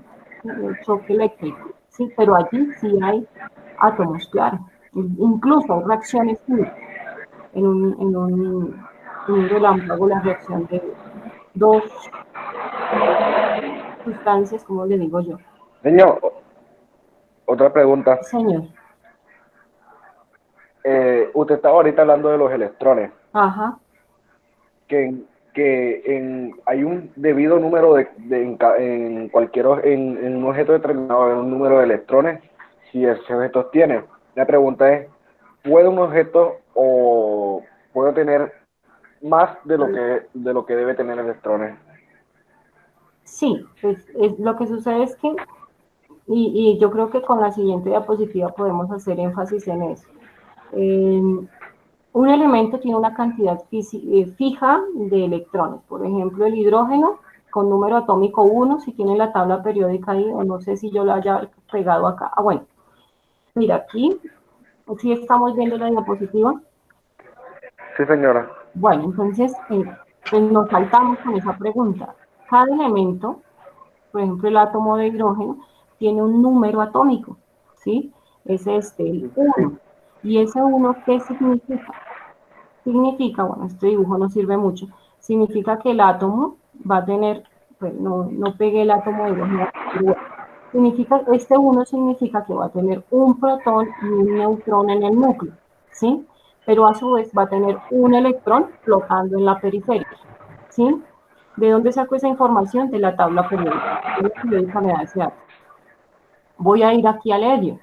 choque eléctrico, ¿sí? Pero allí sí hay átomos, claro. Incluso hay reacciones químicas en un relámpago, la reacción de dos sustancias, como le digo yo. Señor, otra pregunta. Señor, Usted estaba ahorita hablando de los electrones, ajá, hay un debido número en en un objeto determinado, hay un número de electrones, si ese objeto tiene. La pregunta es, ¿puede un objeto o puede tener más de lo que debe tener electrones? sí, pues lo que sucede es que, y yo creo que con la siguiente diapositiva podemos hacer énfasis en eso. Un elemento tiene una cantidad fija de electrones. Por ejemplo, el hidrógeno con número atómico 1, si tiene la tabla periódica ahí, o no sé si yo la haya pegado acá. Ah, bueno, mira, aquí sí estamos viendo la diapositiva. Sí, señora. Bueno, entonces pues nos saltamos con esa pregunta. Cada elemento, por ejemplo, el átomo de hidrógeno, tiene un número atómico, ¿sí? es este, el 1. ¿Y ese 1 qué significa? Significa, bueno, este dibujo no sirve mucho, significa que el átomo va a tener, pues no pegué el átomo de los números, pero bueno, significa, este 1 significa que va a tener un protón y un neutrón en el núcleo, ¿sí? Pero a su vez va a tener un electrón flotando en la periferia, ¿sí? ¿De dónde saco esa información? De la tabla periódica. La tabla periódica me da ese dato. Voy a ir aquí al helio.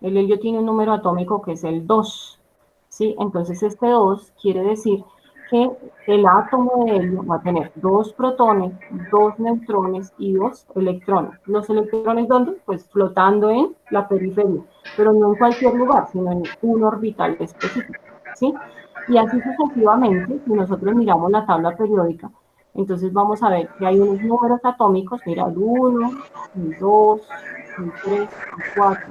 El helio tiene un número atómico que es el 2, ¿sí? Entonces este 2 quiere decir que el átomo de helio va a tener 2 protones, 2 neutrones y 2 electrones. ¿Los electrones dónde? Pues flotando en la periferia, pero no en cualquier lugar, sino en un orbital específico, ¿sí? Y así sucesivamente, si nosotros miramos la tabla periódica, entonces vamos a ver que hay unos números atómicos, mira, el 1, el 2, el 3, el 4,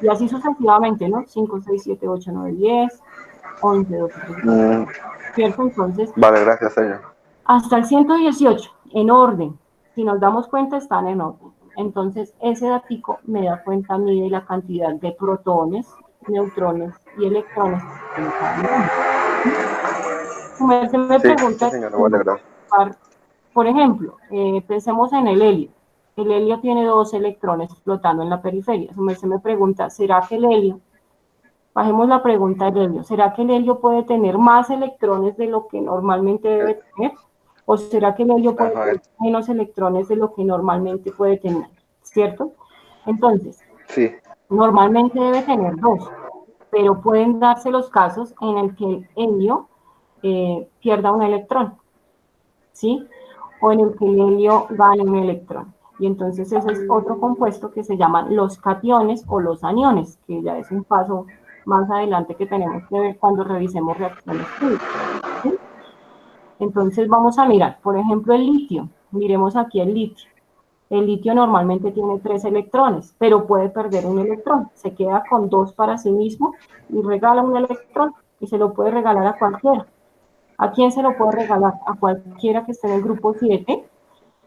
y así sucesivamente, ¿no? 5, 6, 7, 8, 9, 10, 11, 12, 13, 14, Mm, ¿cierto? Entonces, vale, gracias, señor. hasta el 118, en orden. Si nos damos cuenta, están en orden. Entonces, ese datico me da cuenta a mí de la cantidad de protones, neutrones y electrones que tiene cada uno. Se me Sí, pregunta, señor, vale, gracias. por ejemplo, pensemos en el helio. El helio tiene 2 electrones flotando en la periferia. Se me pregunta, ¿será que el helio, bajemos la pregunta del helio, ¿será que el helio puede tener más electrones de lo que normalmente debe tener? ¿O será que el helio puede Ajá, tener menos electrones de lo que normalmente puede tener? ¿Cierto? Entonces, sí. normalmente debe tener 2, pero pueden darse los casos en el que el helio pierda un electrón, ¿sí? O en el que el helio gane un electrón. Y entonces ese es otro compuesto que se llaman los cationes o los aniones, que ya es un paso más adelante que tenemos que ver cuando revisemos reacciones químicas, ¿sí? Entonces vamos a mirar, por ejemplo, el litio. Miremos aquí el litio. El litio normalmente tiene 3 electrones, pero puede perder un electrón. Se queda con 2 para sí mismo y regala un electrón y se lo puede regalar a cualquiera. ¿A quién se lo puede regalar? A cualquiera que esté en el grupo 7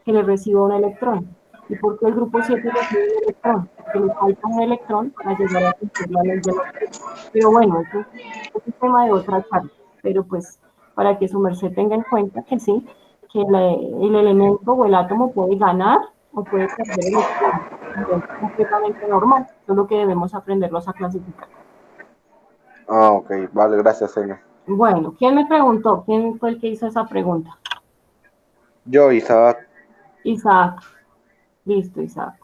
que le reciba un electrón. ¿Y por qué el grupo 7 recibe un electrón? Porque le falta un electrón para llegar a cumplir la ley de la física. Pero bueno, eso es un tema de otra charla. Pero pues para que su merced tenga en cuenta que sí, que el elemento o el átomo puede ganar o puede perder electrones. Es completamente normal, solo que debemos aprenderlos a clasificar. Ah, ok, vale, gracias, señor. Bueno, ¿quién me preguntó? ¿Quién fue el que hizo esa pregunta? Yo, Isaac. Isaac. Listo, Isaac.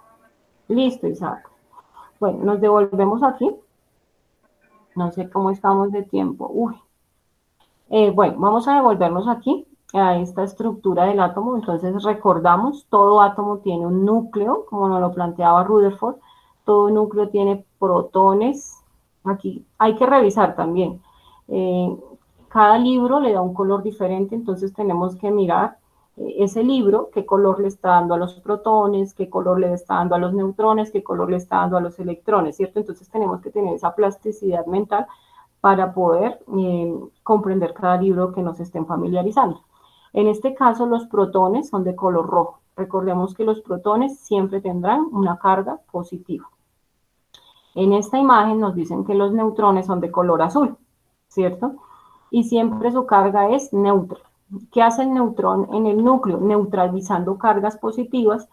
Listo, Isaac. Bueno, nos devolvemos aquí. No sé cómo estamos de tiempo. Uy. Bueno, vamos a devolvernos aquí a esta estructura del átomo. Entonces recordamos, todo átomo tiene un núcleo, como nos lo planteaba Rutherford. Todo núcleo tiene protones. Aquí hay que revisar también. Eh, Cada libro le da un color diferente, entonces tenemos que mirar ese libro, qué color le está dando a los protones, qué color le está dando a los neutrones, qué color le está dando a los electrones, ¿cierto? Entonces tenemos que tener esa plasticidad mental para poder comprender cada libro que nos estén familiarizando. En este caso, los protones son de color rojo. Recordemos que los protones siempre tendrán una carga positiva. En esta imagen nos dicen que los neutrones son de color azul, ¿cierto? Y siempre su carga es neutra. ¿Qué hace el neutrón en el núcleo? Neutralizando cargas positivas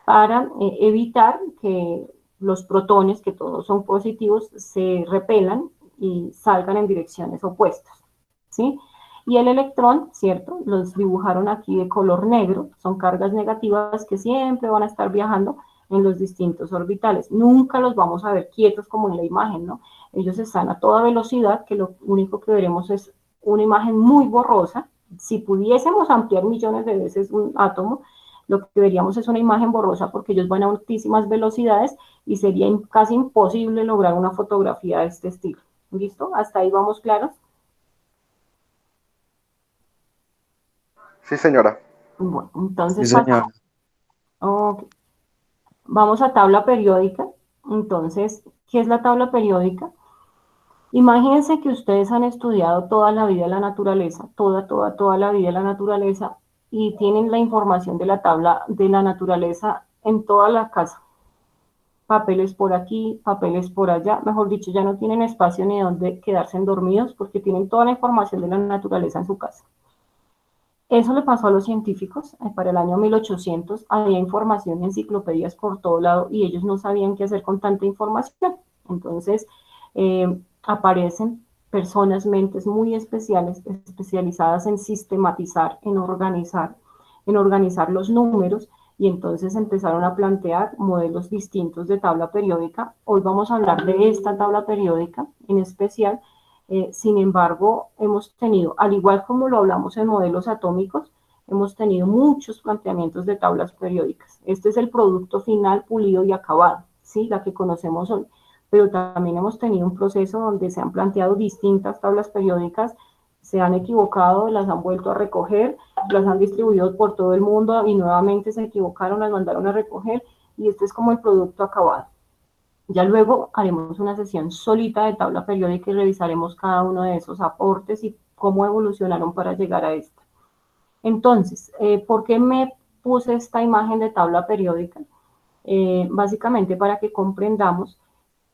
para evitar que los protones, que todos son positivos, se repelan y salgan en direcciones opuestas, ¿sí? Y el electrón, ¿cierto? Los dibujaron aquí de color negro, son cargas negativas que siempre van a estar viajando en los distintos orbitales. Nunca los vamos a ver quietos como en la imagen, ¿no? Ellos están a toda velocidad, que lo único que veremos es una imagen muy borrosa. Si pudiésemos ampliar millones de veces un átomo, lo que veríamos es una imagen borrosa porque ellos van a altísimas velocidades y sería casi imposible lograr una fotografía de este estilo. ¿Listo? ¿Hasta ahí vamos claros? Sí, señora. Bueno, Sí, entonces señora. pasamos. Okay. Vamos a tabla periódica. Entonces, ¿qué es la tabla periódica? Imagínense que ustedes han estudiado toda la vida de la naturaleza, toda la vida de la naturaleza, y tienen la información de la tabla de la naturaleza en toda la casa. papeles por aquí, papeles por allá, mejor dicho, ya no tienen espacio ni donde quedarse dormidos porque tienen toda la información de la naturaleza en su casa. Eso le pasó a los científicos. Para el año 1800 había información y enciclopedias por todo lado y ellos no sabían qué hacer con tanta información. Entonces aparecen personas, mentes muy especiales, especializadas en sistematizar, en organizar los números, y entonces empezaron a plantear modelos distintos de tabla periódica. Hoy vamos a hablar de esta tabla periódica en especial. Sin embargo, hemos tenido, al igual como lo hablamos en modelos atómicos, hemos tenido muchos planteamientos de tablas periódicas. Este es el producto final pulido y acabado, ¿sí? La que conocemos hoy. Pero también hemos tenido un proceso donde se han planteado distintas tablas periódicas, se han equivocado, las han vuelto a recoger, las han distribuido por todo el mundo y nuevamente se equivocaron, las mandaron a recoger, y este es como el producto acabado. Ya luego haremos una sesión solita de tabla periódica y revisaremos cada uno de esos aportes y cómo evolucionaron para llegar a esto. Entonces, ¿por qué me puse esta imagen de tabla periódica? Básicamente para que comprendamos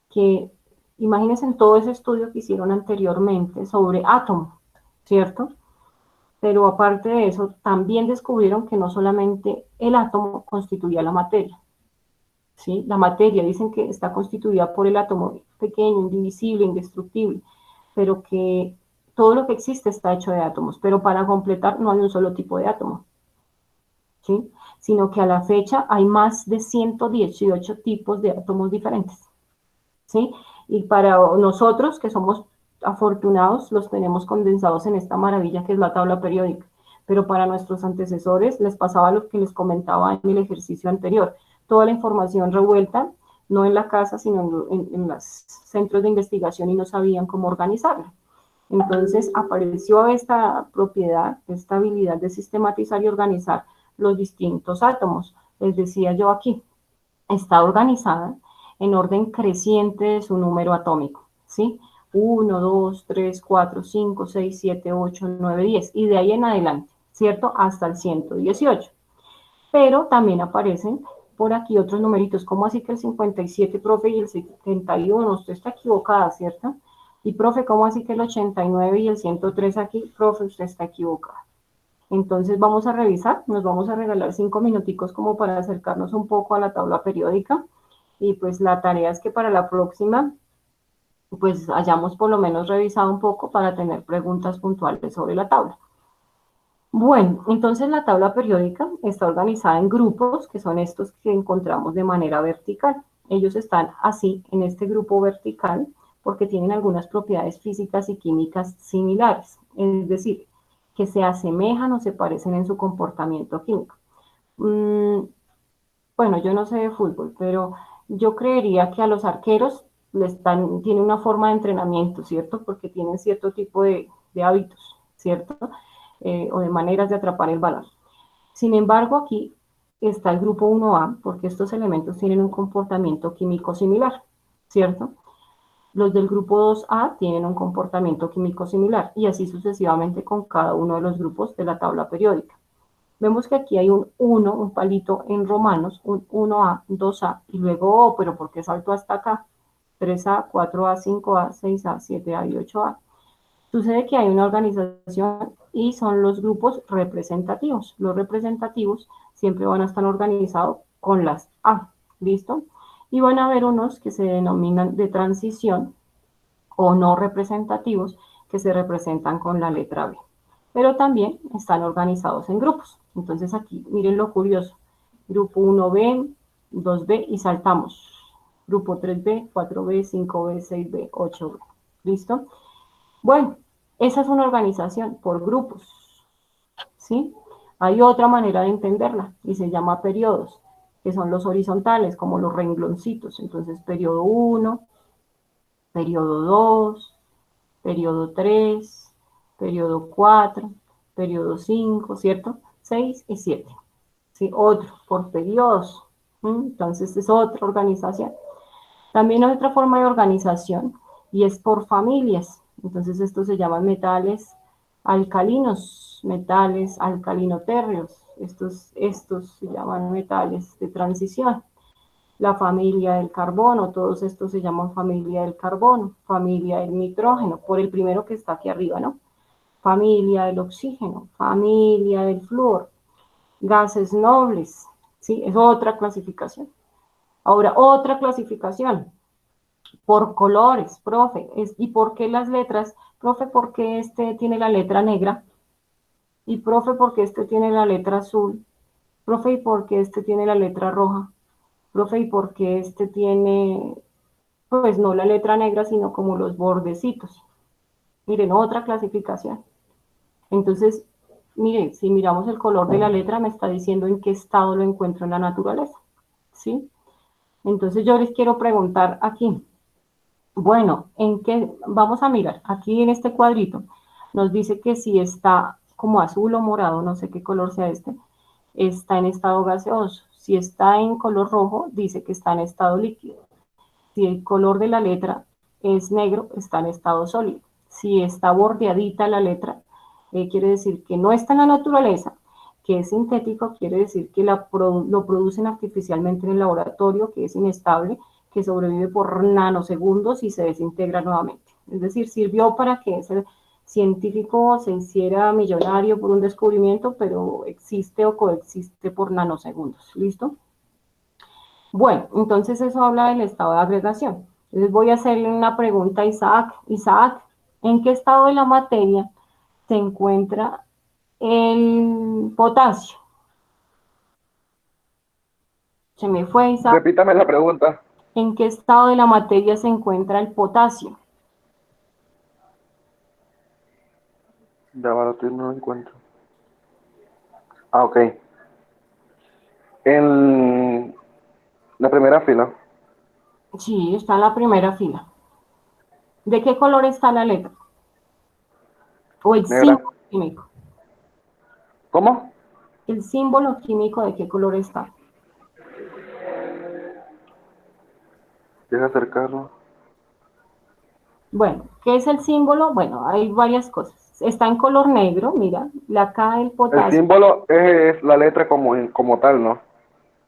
que, imagínense en todo ese estudio que hicieron anteriormente sobre átomos, ¿cierto? Pero aparte de eso, también descubrieron que no solamente el átomo constituía la materia, ¿sí? La materia dicen que está constituida por el átomo pequeño, indivisible, indestructible, pero que todo lo que existe está hecho de átomos, pero para completar no hay un solo tipo de átomo, ¿sí? Sino que a la fecha hay más de 118 tipos de átomos diferentes, ¿sí? Y para nosotros, que somos afortunados, los tenemos condensados en esta maravilla que es la tabla periódica. Pero para nuestros antecesores les pasaba lo que les comentaba en el ejercicio anterior. Toda la información revuelta, no en la casa, sino en los centros de investigación, y no sabían cómo organizarla. Entonces apareció esta propiedad, esta habilidad de sistematizar y organizar los distintos átomos. Les decía yo aquí, está organizada en orden creciente de su número atómico, ¿sí? 1, 2, 3, 4, 5, 6, 7, 8, 9, 10, y de ahí en adelante, ¿cierto? Hasta el 118. Pero también aparecen por aquí otros numeritos, como así que el 57, profe, y el 71, usted está equivocada, ¿cierto? Y profe, ¿cómo así que el 89 y el 103 aquí? Profe, usted está equivocada. Entonces vamos a revisar, nos vamos a regalar 5 minuticos como para acercarnos un poco a la tabla periódica, y pues la tarea es que para la próxima pues hayamos por lo menos revisado un poco para tener preguntas puntuales sobre la tabla. Bueno, entonces la tabla periódica está organizada en grupos, que son estos que encontramos de manera vertical. Ellos están así en este grupo vertical porque tienen algunas propiedades físicas y químicas similares, es decir, que se asemejan o se parecen en su comportamiento químico. Bueno, yo no sé de fútbol, pero yo creería que a los arqueros tienen una forma de entrenamiento, ¿cierto? Porque tienen cierto tipo de hábitos, ¿cierto? O de maneras de atrapar el balón. Sin embargo, aquí está el grupo 1A, porque estos elementos tienen un comportamiento químico similar, ¿cierto? Los del grupo 2A tienen un comportamiento químico similar, y así sucesivamente con cada uno de los grupos de la tabla periódica. Vemos que aquí hay un 1, un palito en romanos, un 1A, 2A, y luego O, pero ¿por qué salto hasta acá? 3A, 4A, 5A, 6A, 7A y 8A. Sucede que hay una organización y son los grupos representativos. Los representativos siempre van a estar organizados con las A, ¿listo? Y van a haber unos que se denominan de transición o no representativos, que se representan con la letra B. Pero también están organizados en grupos. Entonces aquí, miren lo curioso. Grupo 1B, 2B y saltamos. Grupo 3B, 4B, 5B, 6B, 8B. ¿Listo? Bueno, esa es una organización por grupos, ¿sí? Hay otra manera de entenderla y se llama periodos, que son los horizontales, como los rengloncitos. Entonces, periodo 1, periodo 2, periodo 3, periodo 4, periodo 5, ¿cierto? 6 y 7. ¿Sí? Otro, por periodos. Entonces, es otra organización. También hay otra forma de organización y es por familias. Entonces, estos se llaman metales alcalinos, metales alcalinotérreos. Estos se llaman metales de transición. la familia del carbono, todos estos se llaman familia del carbono, familia del nitrógeno, por el primero que está aquí arriba, ¿no? Familia del oxígeno, familia del flúor, gases nobles, ¿sí? Es otra clasificación. Ahora, otra clasificación, por colores, profe, ¿y por qué las letras? Profe, ¿por qué este tiene la letra negra? Y profe, ¿por qué este tiene la letra azul? Profe, ¿y por qué este tiene la letra roja? Profe, ¿y por qué este tiene, pues no la letra negra, sino como los bordecitos? Miren, otra clasificación. Entonces, miren, si miramos el color de la letra, me está diciendo en qué estado lo encuentro en la naturaleza, ¿sí? Entonces yo les quiero preguntar aquí, bueno, ¿en qué? Vamos a mirar, aquí en este cuadrito, nos dice que si está como azul o morado, no sé qué color sea este, está en estado gaseoso. Si está en color rojo, dice que está en estado líquido. Si el color de la letra es negro, está en estado sólido. Si está bordeadita la letra, quiere decir que no está en la naturaleza, que es sintético, quiere decir que lo producen artificialmente en el laboratorio, que es inestable, que sobrevive por nanosegundos y se desintegra nuevamente. Es decir, sirvió para que ese científico se hiciera millonario por un descubrimiento, pero existe o coexiste por nanosegundos. ¿Listo? Bueno, entonces eso habla del estado de agregación. Entonces voy a hacerle una pregunta a Isaac. Isaac, ¿en qué estado de la materia se encuentra el potasio? Se me fue, Isaac. Repítame la pregunta. ¿En qué estado de la materia se encuentra el potasio? Ya va, no lo encuentro. Ah, ok. En la primera fila. Sí, está en la primera fila. ¿De qué color está la letra? O el Negra. símbolo químico. ¿Cómo? ¿El símbolo químico de qué color está? Deja acercarlo. Bueno, ¿qué es el símbolo? Bueno, hay varias cosas. Está en color negro, mira, la K del El potasio. símbolo es la letra como tal, ¿no?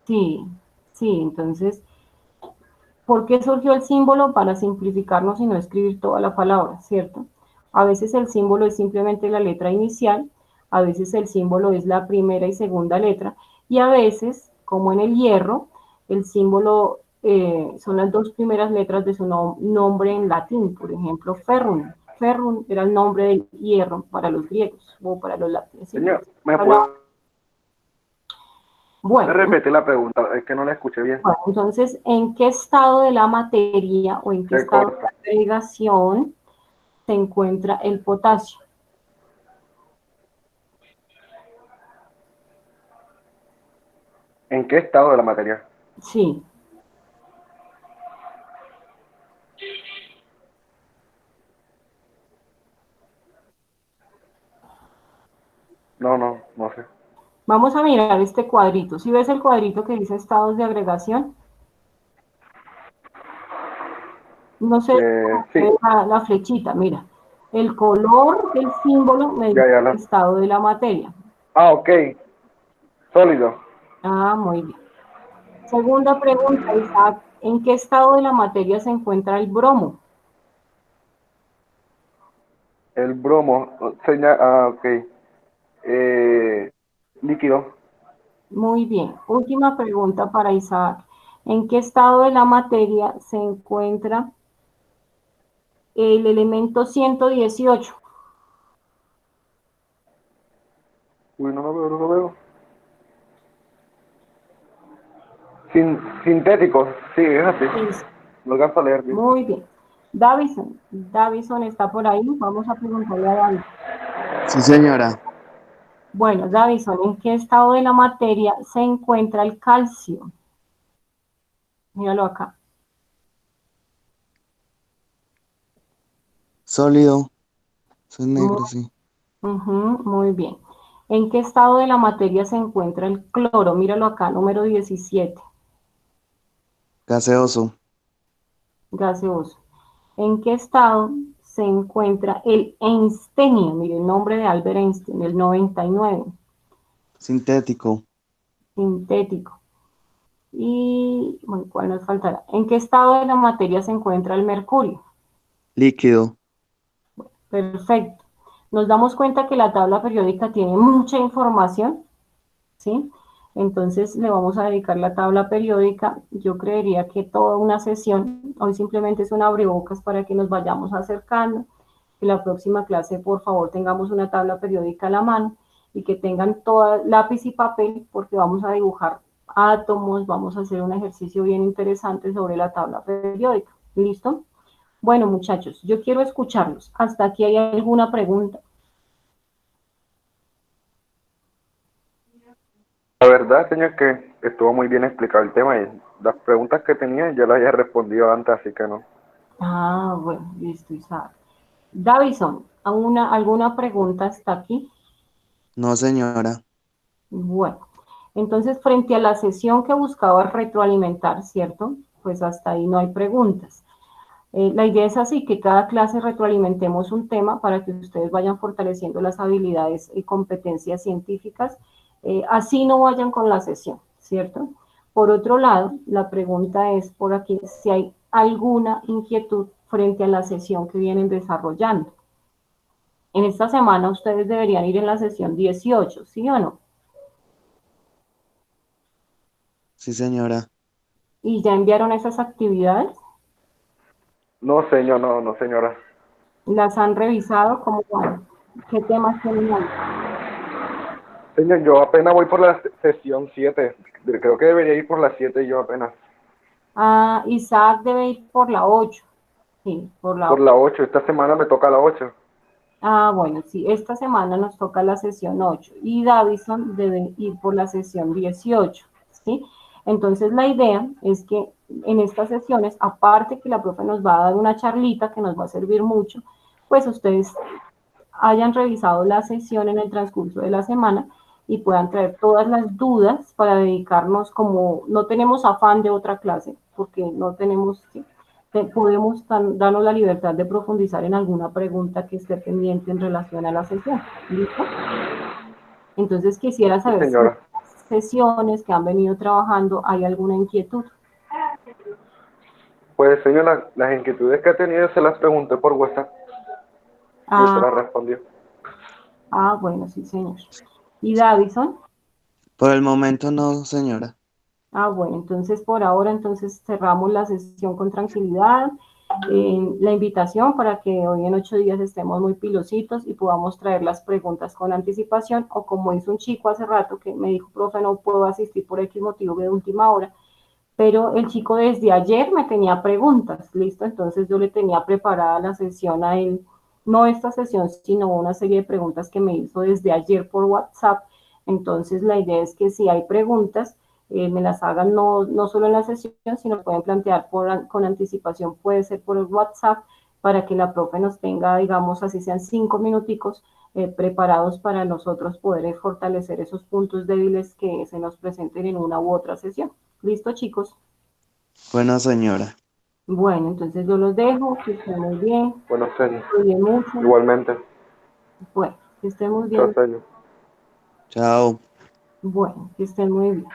Sí, sí, entonces, ¿por qué surgió el símbolo? Para simplificarnos y no escribir toda la palabra, ¿cierto? A veces el símbolo es simplemente la letra inicial, a veces el símbolo es la primera y segunda letra, y a veces, como en el hierro, el símbolo son las dos primeras letras de su nombre en latín, por ejemplo, ferrum. Ferrum era el nombre del hierro para los griegos o para los latinos. ¿Sí? Señor, ¿me puede Bueno, repetir la pregunta? Es que no la escuché bien. bueno, entonces, ¿en qué estado de la materia o en qué ¿Qué estado cosa? de agregación se encuentra el potasio? ¿En qué estado de la materia? Sí, No sé. vamos a mirar este cuadrito. ¿Sí ves el cuadrito que dice estados de agregación? No sé, Sí, la flechita, mira. El color del símbolo me dice ya el estado de la materia. Ah, ok. Sólido. Ah, muy bien. Segunda pregunta, Isaac. ¿En qué estado de la materia se encuentra el bromo? El bromo. Ok. Líquido. Muy bien. Última pregunta para Isaac. ¿En qué estado de la materia se encuentra el elemento 118? Uy, no lo veo, no lo veo. Sintético. Sí, es así. Sí, No alcanzo a leer bien. muy bien. Davison. Davison está por ahí. Vamos a preguntarle a Davison. Sí, señora. Bueno, Davison, ¿en qué estado de la materia se encuentra el calcio? Míralo acá. Sólido. Eso es Muy, negro, sí. muy bien. ¿En qué estado de la materia se encuentra el cloro? Míralo acá, número 17, Gaseoso. gaseoso. ¿En qué estado se encuentra el einstenio? Mire, el nombre de Albert Einstein, el 99, Sintético. sintético. Y, bueno, ¿cuál nos faltará? ¿En qué estado de la materia se encuentra el mercurio? Líquido. Perfecto. Nos damos cuenta que la tabla periódica tiene mucha información, ¿sí? Entonces le vamos a dedicar la tabla periódica. Yo creería que toda una sesión, hoy simplemente es un abrebocas para que nos vayamos acercando, que la próxima clase por favor tengamos una tabla periódica a la mano y que tengan todo lápiz y papel porque vamos a dibujar átomos, vamos a hacer un ejercicio bien interesante sobre la tabla periódica. ¿Listo? Bueno, muchachos, yo quiero escucharlos. ¿Hasta aquí hay alguna pregunta? La verdad, señor, que estuvo muy bien explicado el tema y las preguntas que tenía ya las había respondido antes, así que no. Ah, bueno, listo, Isaac. Davison, ¿alguna pregunta hasta aquí? No, señora. Bueno, entonces frente a la sesión que buscaba retroalimentar, ¿cierto? Pues hasta ahí no hay preguntas. La idea es así, que cada clase retroalimentemos un tema para que ustedes vayan fortaleciendo las habilidades y competencias científicas, así no vayan con la sesión, ¿cierto? Por otro lado, la pregunta es por aquí si hay alguna inquietud frente a la sesión que vienen desarrollando. En esta semana ustedes deberían ir en la sesión 18, ¿sí o no? Sí, señora. ¿Y ya enviaron esas actividades? No, señor, no, no, señora. ¿Las han revisado? ¿Cómo van? ¿Qué temas tienen ahí? Señor, yo apenas voy por la sesión 7. Creo que debería ir por la 7 yo apenas. Ah, Isaac debe ir por la 8. Sí, por la Por 8. la 8. Esta semana me toca la 8. Ah, bueno, sí, esta semana nos toca la sesión 8 y Davison debe ir por la sesión 18, ¿sí? Entonces la idea es que en estas sesiones, aparte que la profe nos va a dar una charlita que nos va a servir mucho, pues ustedes hayan revisado la sesión en el transcurso de la semana y puedan traer todas las dudas para dedicarnos, como no tenemos afán de otra clase, porque no tenemos, ¿sí? Podemos darnos la libertad de profundizar en alguna pregunta que esté pendiente en relación a la sesión. ¿Listo? Entonces quisiera Sí, saber si en señora. las sesiones que han venido trabajando hay alguna inquietud. Pues, señor, las inquietudes que ha tenido se las pregunté por WhatsApp y usted Ah, las respondió. bueno, sí, señor. ¿Y Davison? Por el momento no, señora. Bueno, entonces por ahora entonces cerramos la sesión con tranquilidad. La invitación para que hoy en 8 días estemos muy pilositos y podamos traer las preguntas con anticipación, o como hizo un chico hace rato que me dijo, profe, no puedo asistir por X motivo de última hora, pero el chico desde ayer me tenía preguntas, ¿listo? Entonces yo le tenía preparada la sesión a él, no esta sesión, sino una serie de preguntas que me hizo desde ayer por WhatsApp. Entonces la idea es que si hay preguntas, me las hagan no solo en la sesión, sino pueden plantear con anticipación, puede ser por el WhatsApp, para que la profe nos tenga, digamos, así sean 5 minuticos, preparados para nosotros poder fortalecer esos puntos débiles que se nos presenten en una u otra sesión. ¿Listo, chicos? Bueno, señora. Bueno, entonces yo los dejo, que estén muy bien, Bueno, señor. cuiden mucho. Igualmente. Bueno, que estén muy Chao, bien. señor. Chao. Bueno, que estén muy bien.